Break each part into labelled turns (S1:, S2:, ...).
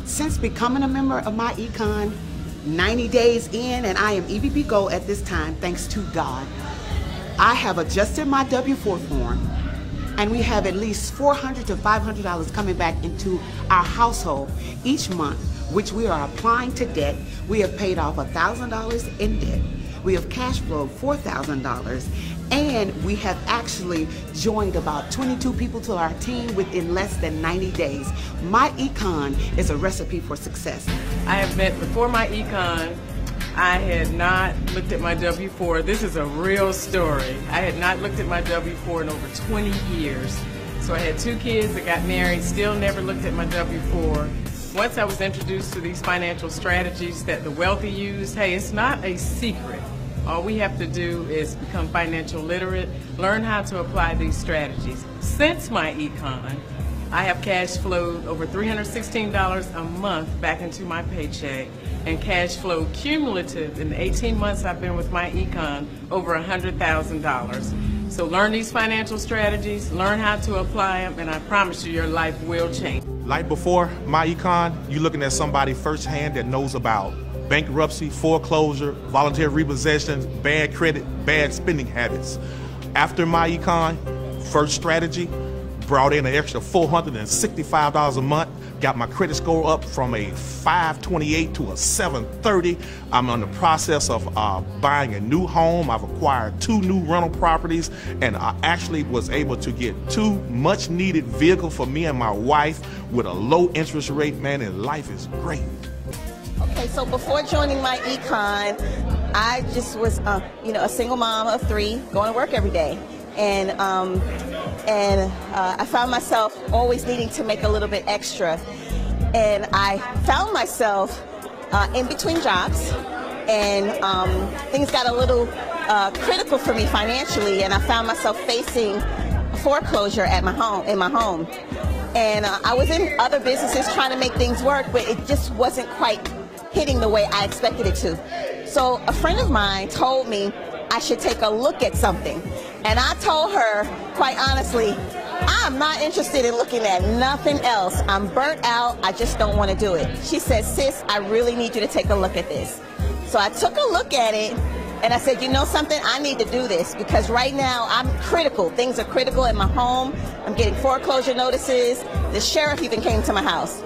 S1: Since becoming a member of MyEcon, 90 days in, and I am EVP Gold at this time, thanks to God, I have adjusted my W-4 form, and we have at least $400 to $500 coming back into our household each month, which we are applying to debt. We have paid off $1,000 in debt. We have cash flowed $4,000, and we have actually joined about 22 people to our team within less than 90 days. MyEcon is a recipe for success.
S2: I admit, before MyEcon, I had not looked at my W-4. This is a real story. I had not looked at my W-4 in over 20 years. So I had 2 kids, I got married, still never looked at my W-4. Once I was introduced to these financial strategies that the wealthy use, hey, it's not a secret. All we have to do is become financial literate, learn how to apply these strategies. Since MyEcon, I have cash flowed over $316 a month back into my paycheck, and cash flow cumulative in the 18 months I've been with MyEcon over $100,000. So learn these financial strategies, learn how to apply them, and I promise you your life will change.
S3: Like before MyEcon, you're looking at somebody firsthand that knows about bankruptcy, foreclosure, voluntary repossessions, bad credit, bad spending habits. After MyEcon, first strategy, brought in an extra $465 a month, got my credit score up from a 528 to a 730. I'm in the process of buying a new home. I've acquired 2 new rental properties, and I actually was able to get 2 much needed vehicles for me and my wife with a low interest rate, man, and life is great.
S4: Okay, so before joining MyEcon, I just was, a single mom of 3, going to work every day. And I found myself always needing to make a little bit extra. And I found myself in between jobs, and things got a little critical for me financially, and I found myself facing a foreclosure at my home. And I was in other businesses trying to make things work, but it just wasn't quite hitting the way I expected it to. So a friend of mine told me I should take a look at something. And I told her, quite honestly, I'm not interested in looking at nothing else. I'm burnt out. I just don't want to do it. She said, sis, I really need you to take a look at this. So I took a look at it, and I said, you know something? I need to do this, because right now I'm critical. Things are critical at my home. I'm getting foreclosure notices. The sheriff even came to my house.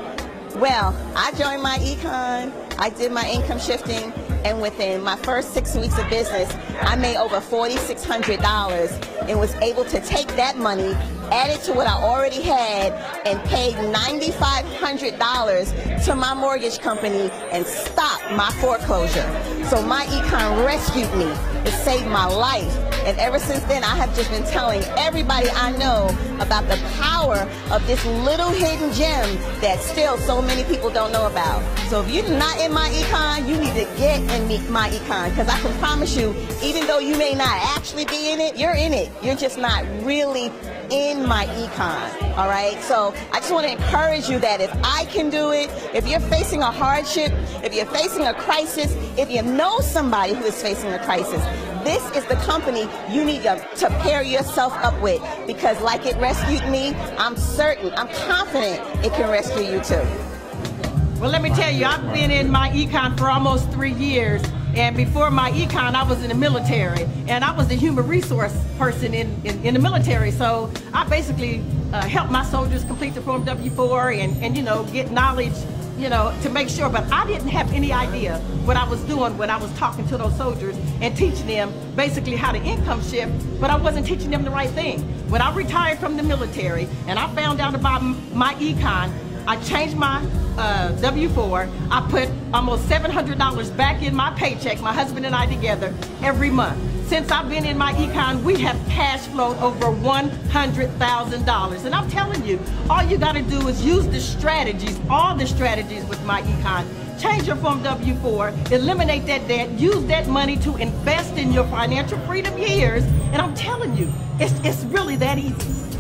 S4: Well, I joined MyEcon. I did my income shifting, and within my first 6 weeks of business, I made over $4,600 and was able to take that money, add it to what I already had, and paid $9,500 to my mortgage company and stopped my foreclosure. So MyEcon rescued me. It saved my life. And ever since then, I have just been telling everybody I know about the power of this little hidden gem that still so many people don't know about. So if you're not in MyEcon, you need to get in MyEcon, because I can promise you, even though you may not actually be in it, you're in it. You're just not really in MyEcon, all right? So I just want to encourage you that if I can do it, if you're facing a hardship, if you're facing a crisis, if you know somebody who is facing a crisis, this is the company you need to pair yourself up with, because like it rescued me, I'm certain, I'm confident it can rescue you too.
S5: Well, let me tell you, I've been in MyEcon for almost 3 years, and before MyEcon, I was in the military, and I was the human resource person in the military. So I basically helped my soldiers complete the Form W-4 and get knowledge, to make sure. But I didn't have any idea what I was doing when I was talking to those soldiers and teaching them basically how to income shift, but I wasn't teaching them the right thing. When I retired from the military and I found out about MyEcon, I changed my W-4. I put almost $700 back in my paycheck, my husband and I together, every month. Since I've been in MyEcon, we have cash flowed over $100,000. And I'm telling you, all you got to do is use the strategies, all the strategies with MyEcon. Change your Form W-4, eliminate that debt, use that money to invest in your financial freedom years. And I'm telling you, it's really that easy.